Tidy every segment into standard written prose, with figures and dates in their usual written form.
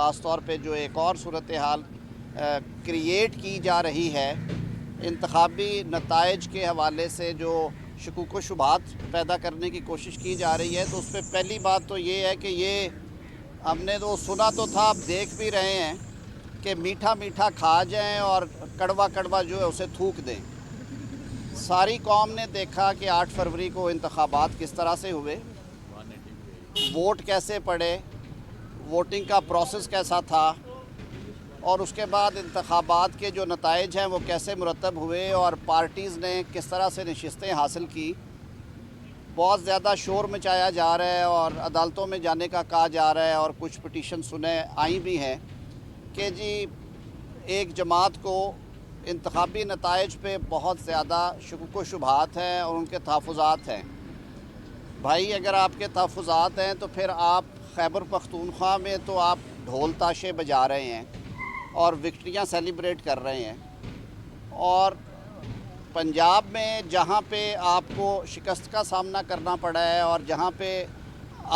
ख़ास तौर पे जो एक और सूरत हाल क्रिएट की जा रही है इंतखाबी नताइज के हवाले से, जो शकूक व शुबहात पैदा करने की कोशिश की जा रही है, तो उस पर पहली बात तो ये है कि ये हमने तो सुना तो था, अब देख भी रहे हैं कि मीठा मीठा खा जाएं और कड़वा कड़वा जो है उसे थूक दें। सारी कौम ने देखा कि 8 फरवरी को इंतखाबात किस तरह से हुए, वोट कैसे पड़े, वोटिंग का प्रोसेस कैसा था, और उसके बाद इंतखाबात के जो नताइज हैं वो कैसे मुरतब हुए और पार्टीज़ ने किस तरह से नशिस्तें हासिल की। बहुत ज़्यादा शोर मचाया जा रहा है और अदालतों में जाने का कहा जा रहा है, और कुछ पिटीशन सुने आई भी हैं कि जी एक जमात को इंतखाबी नताइज पे बहुत ज़्यादा शकूक व शुबहात हैं और उनके तहफ़्फ़ुज़ात हैं। भाई अगर आपके तहफ़्फ़ुज़ात हैं तो फिर आप खैबर पख्तूनख्वा में तो आप ढोल ताशे बजा रहे हैं और विक्ट्रियाँ सेलिब्रेट कर रहे हैं, और पंजाब में जहाँ पे आपको शिकस्त का सामना करना पड़ा है और जहाँ पे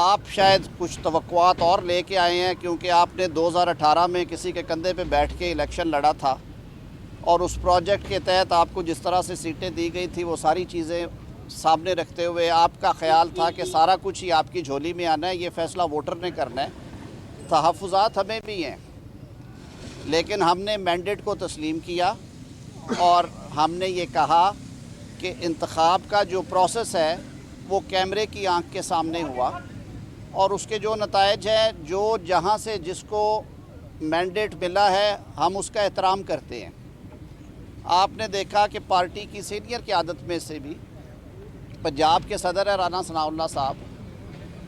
आप शायद कुछ तवक्कुआत और लेके आए हैं, क्योंकि आपने 2018 में किसी के कंधे पे बैठ के इलेक्शन लड़ा था और उस प्रोजेक्ट के तहत आपको जिस तरह से सीटें दी गई थी वो सारी चीज़ें सामने रखते हुए आपका ख्याल था कि सारा कुछ ही आपकी झोली में आना है, ये फ़ैसला वोटर ने करना है। तहफ़्फ़ुज़ात हमें भी हैं, लेकिन हमने मैंडेट को तस्लीम किया और हमने ये कहा कि इंतखाब का जो प्रोसेस है वो कैमरे की आंख के सामने हुआ, और उसके जो नताइज हैं, जो जहाँ से जिसको मैंडेट मिला है हम उसका एहतराम करते हैं। आपने देखा कि पार्टी की सीनियर क़यादत में से भी पंजाब के सदर है राना सनाउल्लाह साहब,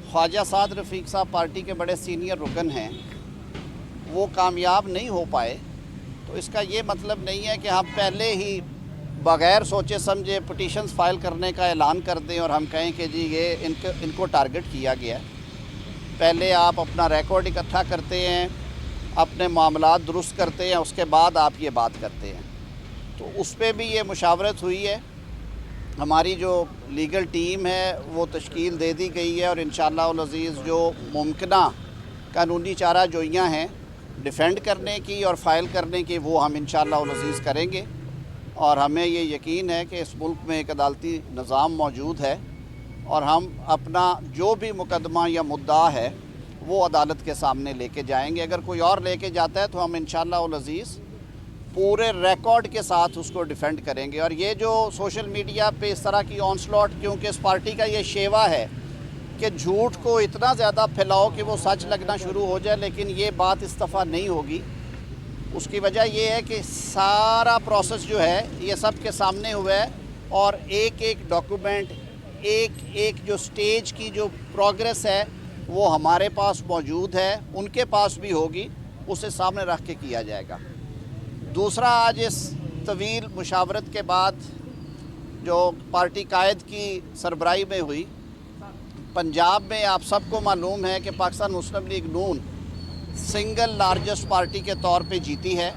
ख्वाजा साद रफ़ीक साहब पार्टी के बड़े सीनियर रुकन हैं, वो कामयाब नहीं हो पाए। तो इसका ये मतलब नहीं है कि हम पहले ही बग़ैर सोचे समझे पिटीशंस फाइल करने का ऐलान कर दें और हम कहें कि जी ये इनको टारगेट किया गया है। पहले आप अपना रिकॉर्ड इकट्ठा करते हैं, अपने मामलात दुरुस्त करते हैं, उसके बाद आप ये बात करते हैं। तो उस पर भी ये मुशावरत हुई है। हमारी जो लीगल टीम है वो तश्कील दे दी गई है, और इंशाअल्लाह अज़ीज़ जो मुमकिना कानूनी चारा जोइयाँ हैं डिफ़ेंड करने की और फ़ाइल करने की, वो हम इंशाअल्लाह अज़ीज़ करेंगे। और हमें ये यकीन है कि इस मुल्क में एक अदालती निज़ाम मौजूद है और हम अपना जो भी मुकदमा या मुद्दा है वो अदालत के सामने लेके जाएंगे। अगर कोई और लेके जाता है तो हम इंशाअल्लाह अज़ीज़ पूरे रिकॉर्ड के साथ उसको डिफ़ेंड करेंगे। और ये जो सोशल मीडिया पे इस तरह की ऑनस्लॉट, क्योंकि इस पार्टी का ये शेवा है कि झूठ को इतना ज़्यादा फैलाओ कि वो सच लगना शुरू हो जाए, लेकिन ये बात इस दफ़ा नहीं होगी। उसकी वजह ये है कि सारा प्रोसेस जो है ये सब के सामने हुआ है, और एक एक डॉक्यूमेंट, एक एक जो स्टेज की जो प्रोग्रेस है वो हमारे पास मौजूद है, उनके पास भी होगी, उसे सामने रख के किया जाएगा। दूसरा, आज इस तवील मुशावरत के बाद जो पार्टी कायद की सरबराही में हुई, पंजाब में आप सबको मालूम है कि पाकिस्तान मुस्लिम लीग नून सिंगल लार्जेस्ट पार्टी के तौर पे जीती है।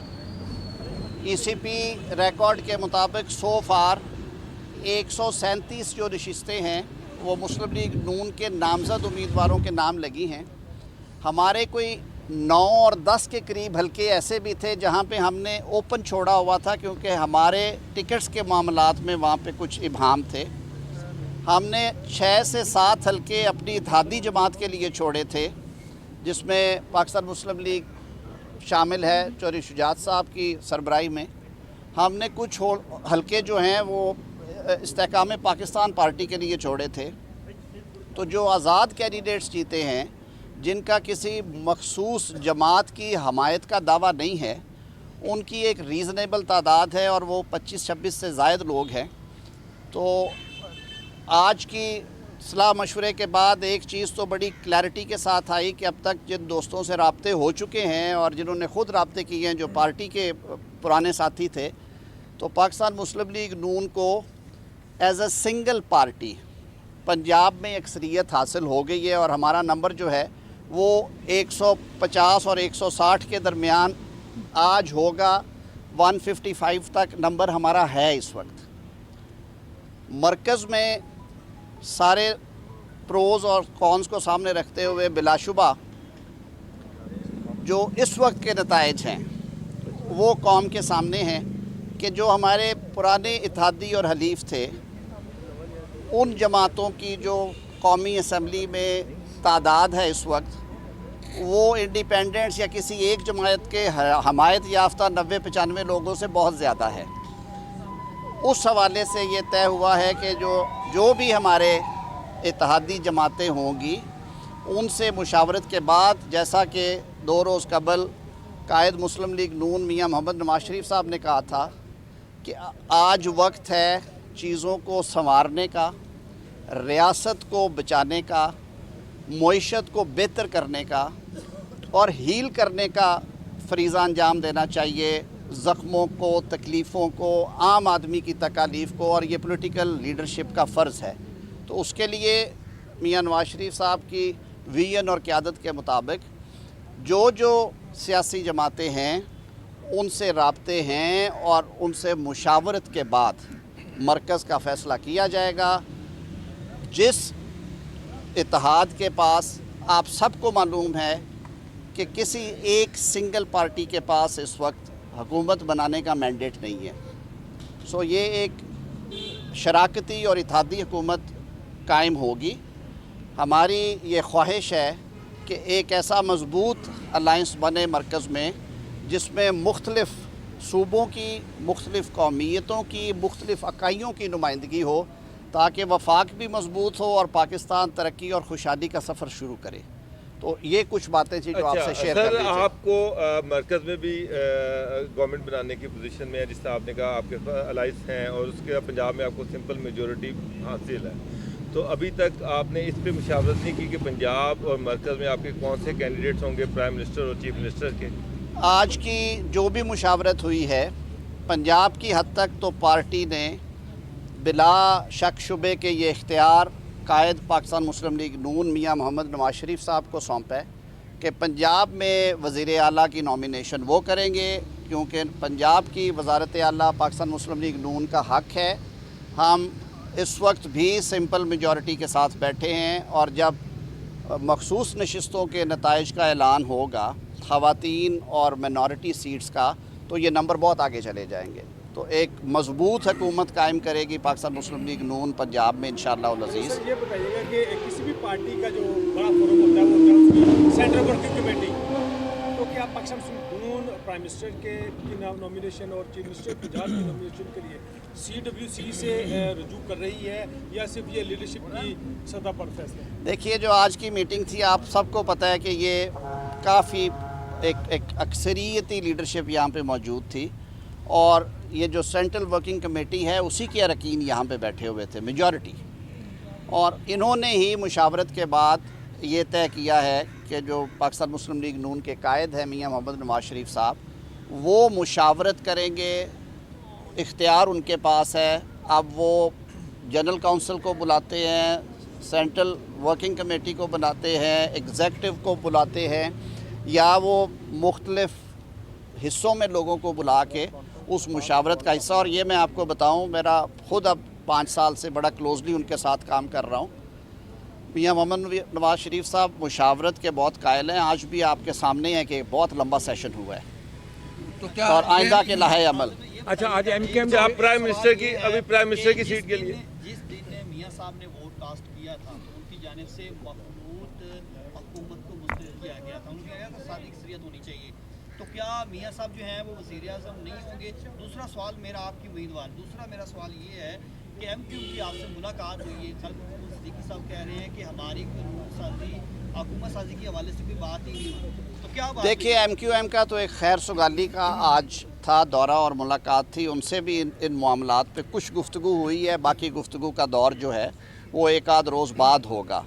ECP रिकॉर्ड के मुताबिक सो फार 137 जो नशिस्तें हैं वो मुस्लिम लीग नून के नामज़द उम्मीदवारों के नाम लगी हैं। हमारे कोई 9 और 10 के करीब हलके ऐसे भी थे जहां पे हमने ओपन छोड़ा हुआ था, क्योंकि हमारे टिकट्स के मामलात में वहां पे कुछ इबहाम थे। हमने 6 से 7 हलके अपनी इत्तेहादी जमात के लिए छोड़े थे, जिसमें पाकिस्तान मुस्लिम लीग शामिल है चौधरी शुजात साहब की सरबराही में। हमने कुछ हलके जो हैं वो इस्तेहकाम पाकिस्तान पार्टी के लिए छोड़े थे। तो जो आज़ाद कैंडिडेट्स जीते हैं, जिनका किसी मखसूस जमात की हमायत का दावा नहीं है, उनकी एक रीज़नेबल तादाद है और वो 25-26 से ज़ायद लोग हैं। तो आज की सलाह मशवरे के बाद एक चीज़ तो बड़ी क्लैरिटी के साथ आई कि अब तक जिन दोस्तों से राब्ते हो चुके हैं और जिन्होंने ख़ुद राब्ते किए हैं, जो पार्टी के पुराने साथी थे, तो पाकिस्तान मुस्लिम लीग नून को as a single party Punjab में अक्सरियत हासिल हो गई है, और हमारा नंबर जो है वो 150 और 160 के दरमियान आज होगा। 155 तक नंबर हमारा है इस वक्त। मरकज़ में सारे प्रोज़ और कॉन्स को सामने रखते हुए बिलाशुबा جو اس وقت کے نتائج ہیں وہ قوم کے سامنے ہیں کہ جو ہمارے پرانے اتحادی اور حلیف تھے ان جماعتوں کی جو قومی اسمبلی میں تعداد ہے اس وقت وہ انڈیپینڈنٹس یا کسی ایک جماعت کے حمایت یافتہ 90-95 لوگوں سے بہت زیادہ ہے۔ اس حوالے سے یہ طے ہوا ہے کہ جو بھی ہمارے اتحادی جماعتیں ہوں گی ان سے مشاورت کے بعد، جیسا کہ 2 روز قبل قائد مسلم لیگ نون میاں محمد نواز شریف صاحب نے کہا تھا کہ آج وقت ہے چیزوں کو سنوارنے کا، ریاست کو بچانے کا، معیشت کو بہتر کرنے کا اور ہیل کرنے کا فریضہ انجام دینا چاہیے، زخموں کو، تکلیفوں کو، عام آدمی کی تکالیف کو، اور یہ پولیٹیکل لیڈرشپ کا فرض ہے۔ تو اس کے لیے میاں نواز شریف صاحب کی ویژن اور قیادت کے مطابق جو سیاسی جماعتیں ہیں ان سے رابطے ہیں اور ان سے مشاورت کے بعد مرکز کا فیصلہ کیا جائے گا۔ جس اتحاد کے پاس آپ سب کو معلوم ہے کہ کسی ایک سنگل پارٹی کے پاس اس وقت حکومت بنانے کا مینڈیٹ نہیں ہے، سو یہ ایک شراکتی اور اتحادی حکومت قائم ہوگی۔ ہماری یہ خواہش ہے کہ ایک ایسا مضبوط الائنس بنے مرکز میں جس میں مختلف صوبوں کی، مختلف قومیتوں کی، مختلف اکائیوں کی نمائندگی ہو تاکہ وفاق بھی مضبوط ہو اور پاکستان ترقی اور خوشحالی کا سفر شروع کرے۔ تو یہ کچھ باتیں تھیں جو آپ سے شیئر کرنی تھیں۔ آپ کو مرکز میں بھی گورنمنٹ بنانے کی پوزیشن میں ہے، جس طرح آپ نے کہا آپ کے الائنس ہیں اور اس کے پنجاب میں آپ کو سمپل میجورٹی حاصل ہے، تو ابھی تک آپ نے اس پہ مشاورت نہیں کی کہ پنجاب اور مرکز میں آپ کے کون سے کینڈیڈیٹس ہوں گے پرائم منسٹر اور چیف منسٹر کے؟ آج کی جو بھی مشاورت ہوئی ہے پنجاب کی حد تک تو پارٹی نے بلا شک شبے کے یہ اختیار قائد پاکستان مسلم لیگ نون میاں محمد نواز شریف صاحب کو سونپا ہے کہ پنجاب میں وزیر اعلیٰ کی نامینیشن وہ کریں گے، کیونکہ پنجاب کی وزارت اعلیٰ پاکستان مسلم لیگ نون کا حق ہے۔ ہم اس وقت بھی سمپل میجورٹی کے ساتھ بیٹھے ہیں، اور جب مخصوص نشستوں کے نتائج کا اعلان ہوگا خواتین اور مینورٹی سیٹس کا، تو یہ نمبر بہت آگے چلے جائیں گے۔ تو ایک مضبوط حکومت قائم کرے گی پاکستان مسلم لیگ نون پنجاب میں انشاءاللہ العزیز۔ سر یہ بتائیے گا کہ کسی بھی پارٹی کا جو بڑا فورم ہوتا ہے وہ ہوتا ہے اس کی سینٹرل ورکنگ کمیٹی، تو کیا پاکستان مسلم نون پرائم منسٹر کے نامینیشن اور چیف منسٹر پنجاب کی نامینیشن کے لیے CWC سے رجوع کر رہی ہے یا صرف یہ لیڈرشپ کی سطح پر فیصلہ ہے؟ دیکھیے جو آج کی میٹنگ تھی آپ سب کو پتہ ہے کہ یہ کافی ایک اکثریتی لیڈرشپ یہاں پہ موجود تھی، اور یہ جو سینٹرل ورکنگ کمیٹی ہے اسی کے اراکین یہاں پہ بیٹھے ہوئے تھے میجورٹی، اور انہوں نے ہی مشاورت کے بعد یہ طے کیا ہے کہ جو پاکستان مسلم لیگ نون کے قائد ہیں میاں محمد نواز شریف صاحب وہ مشاورت کریں گے، اختیار ان کے پاس ہے۔ اب وہ جنرل کونسل کو بلاتے ہیں، سینٹرل ورکنگ کمیٹی کو بلاتے ہیں، ایگزیکٹو کو بلاتے ہیں، یا وہ مختلف حصوں میں لوگوں کو بلا کے اس مشاورت کا حصہ، اور یہ میں آپ کو بتاؤں میرا خود اب 5 سال سے بڑا کلوزلی ان کے ساتھ کام کر رہا ہوں۔ میاں محمد نواز شریف صاحب مشاورت کے بہت قائل ہیں، آج بھی آپ کے سامنے ہے کہ بہت لمبا سیشن ہوا ہے اور آئندہ کے لائحہ عمل۔ اچھا آج آپ پرائم منسٹر کی ابھی پرائم منسٹر کی سیٹ کے لیے جس دن میاں صاحب نے ووٹ کاسٹ کیا تھا ان کی جانب سے مخلوط حکومت کو مسترد کیا گیا تھا، ان کے کہا تھا سادی اکثریت ہونی چاہیے، تو کیا میاں صاحب جو ہیں وہ وزیر اعظم نہیں ہوں گے؟ دوسرا سوال میرا آپ کی امیدوار، دوسرا میرا سوال یہ ہے کہ MQ کی آپ سے ملاقات ہوئی ہے، صدیقی صاحب کہہ رہے ہیں کہ ہماری حکومت سازی کے حوالے سے کوئی بات ہی نہیں ہوئی، تو کیا بات؟ دیکھیے MQM کا تو ایک خیر سگالی کا آج تھا دورہ اور ملاقات تھی، ان سے بھی ان معاملات پہ کچھ گفتگو ہوئی ہے، باقی گفتگو کا دور جو ہے وہ ایک آدھ روز بعد ہوگا۔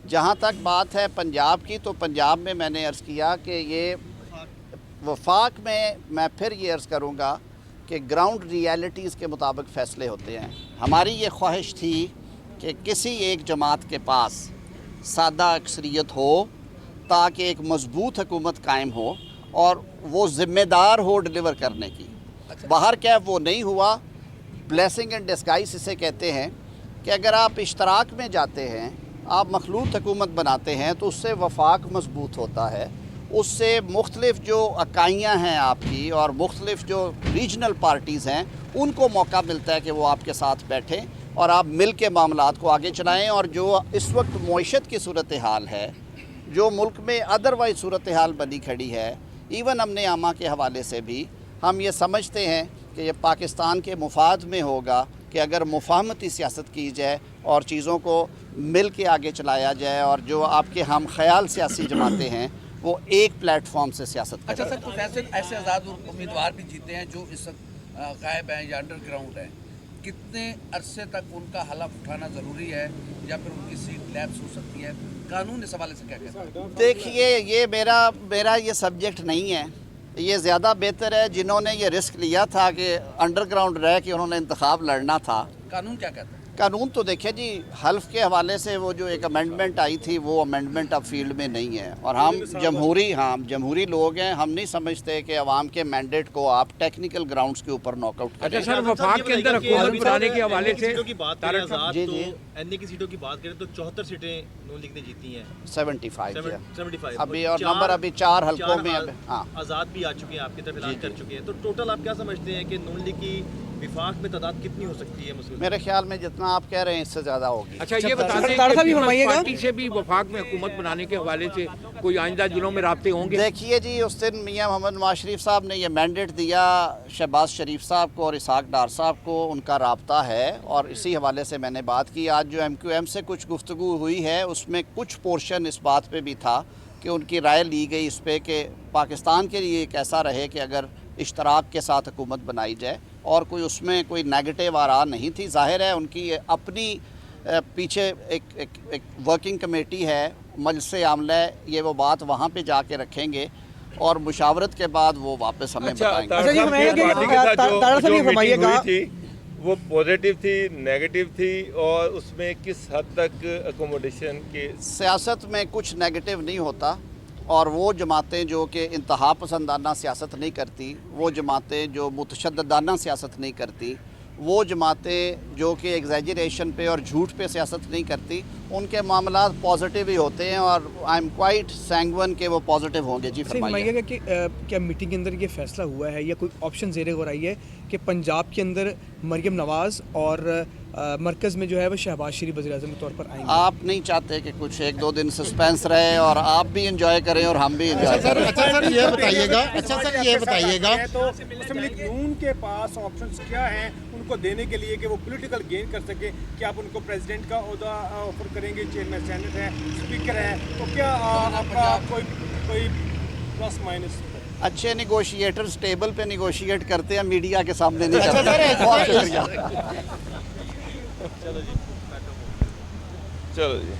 جہاں تک بات ہے پنجاب کی، تو پنجاب میں نے عرض کیا کہ یہ وفاق میں پھر یہ عرض کروں گا کہ گراؤنڈ ریالٹیز کے مطابق فیصلے ہوتے ہیں۔ ہماری یہ خواہش تھی کہ کسی ایک جماعت کے پاس سادہ اکثریت ہو تاکہ ایک مضبوط حکومت قائم ہو اور وہ ذمہ دار ہو ڈیلیور کرنے کی۔ باہر کیا وہ نہیں ہوا، بلیسنگ اینڈ ڈسگائز اسے کہتے ہیں کہ اگر آپ اشتراک میں جاتے ہیں، آپ مخلوط حکومت بناتے ہیں تو اس سے وفاق مضبوط ہوتا ہے، उससे मुख्तलिफ जो इकाइयाँ हैं आपकी और मुख्तलिफ जो रीजनल पार्टीज़ हैं उनको मौका मिलता है कि वो आपके साथ बैठें और आप मिल के मामलात को आगे चलाएं। और जो इस वक्त मईशत की सूरत हाल है, जो मुल्क में अदरवाइज सूरत हाल बनी खड़ी है, इवन अमन आमा के हवाले से भी हम ये समझते हैं कि ये पाकिस्तान के मुफाद में होगा कि अगर मुफाहमती सियासत की जाए और चीज़ों को मिल के आगे चलाया जाए और जो आपके हम ख्याल सियासी जमातें हैं वो एक प्लेटफॉर्म से सियासत करें। अच्छा सर, कुछ ऐसे आज़ाद उम्मीदवार भी जीते हैं जो इस वक्त गायब हैं या अंडरग्राउंड हैं, कितने अरसे तक उनका हलफ उठाना ज़रूरी है या फिर उनकी सीट लैप्स हो सकती है? कानून इस हवाले से क्या कहते हैं? देखिए, ये मेरा ये सब्जेक्ट नहीं है। ये ज़्यादा बेहतर है जिन्होंने ये रिस्क लिया था कि अंडरग्राउंड रह के उन्होंने इंतखाब लड़ना था। कानून क्या कहता है? कानून तो देखिए जी, हल्फ के हवाले से वो जो एक अमेंडमेंट आई थी वो अमेंडमेंट अब फील्ड में नहीं है और हम जमहूरी लोग हैं। हम नहीं समझते कि अवाम के मैंडेट को आप टेक्निकल ग्राउंड्स के ऊपर नॉकआउट करें। अच्छा सर, वफाक के अंदर हुकूमत बनाने के हवाले से सीटों की बात करें आज़ाद, जी, तो जी। एनए की सीटों की बात करें तो 74 सीटें नून लीग ने जीती हैं, 75 है 75 अभी, और नंबर अभी 4 हल्कों में अब। हाँ, आज़ाद भी आ चुके हैं, आपकी तरफ ऐलान कर चुके हैं, तो टोटल आप क्या समझते हैं कि नून लीग की विफाक में तादाद कितनी हो सकती है मुस्लिम? मेरे ख्याल में जितना आप कह रहे हैं इससे ज़्यादा होगी। अच्छा ये बता दें कि पीपल्स पार्टी से भी वफाक में हुकूमत बनाने के हवाले से कोई आइंदा दिनों में राब्ते होंगे? देखिए जी, उस दिन मियां मोहम्मद नवाज शरीफ साहब ने ये मैंडेट दिया शहबाज शरीफ साहब को और इसहाक डार साहब को, उनका राब्ता है और इसी हवाले से मैंने बात की। आज जो MQM से कुछ गुफ्तगू हुई है उसमें कुछ पोर्शन इस बात पे भी था कि उनकी राय ली गई इस पे कि पाकिस्तान के लिए एक ऐसा रहे कि अगर इश्तराक के साथ हुकूमत बनाई जाए, और कोई उसमें कोई नेगेटिव आरा नहीं थी। ज़ाहिर है उनकी अपनी पीछे एक वर्किंग कमेटी है, मजलिस आमला, ये वो बात वहाँ पे जाके रखेंगे और मुशावरत के बाद वो वापस हमें बताएंगे। अच्छा, ये फरमाइएगा वो पॉजिटिव थी, नेगेटिव थी, और उसमें किस हद तक अकोमोडेशन के? सियासत में कुछ नेगेटिव नहीं होता, और वो जमातें जो कि इंतहा पसंदाना सियासत नहीं करती, वो जमातें जो मुतशद्दिदाना सियासत नहीं करती, वो जमातें जो कि एग्जैजरेशन पे और झूठ पे सियासत नहीं करती, उनके मामला पॉजिटिव ही होते हैं और आई एम क्वाइट सैंगवन के वो पॉजिटिव होंगे। जी फरमाइए कि क्या मीटिंग के अंदर ये फैसला हुआ है या कोई ऑप्शन ज़ेरे हो रही है कि पंजाब के अंदर मरियम नवाज़ और मरकज़ में जो है वो शहबाज शरीफ वज़ीर-ए-आज़म के तौर पर आएंगे? आप नहीं चाहते कि कुछ 1-2 दिन सस्पेंस रहे और आप भी इंजॉय करें और हम भी इंजॉय करें? अच्छा सर ये बताइएगा तो मुस्लिम लीग नून के पास ऑप्शंस क्या हैं उनको देने के लिए कि वो पॉलिटिकल गेन कर सके? क्या आप उनको प्रेसिडेंट का ओहदा ऑफर करेंगे? चेयरमैन सेनेट है, स्पीकर है, तो क्या आपका कोई प्लस माइनस? अच्छे निगोशिएटर्स टेबल पे निगोशिएट करते हैं, मीडिया के सामने नहीं करते। बहुत शुक्रिया। चलो जी।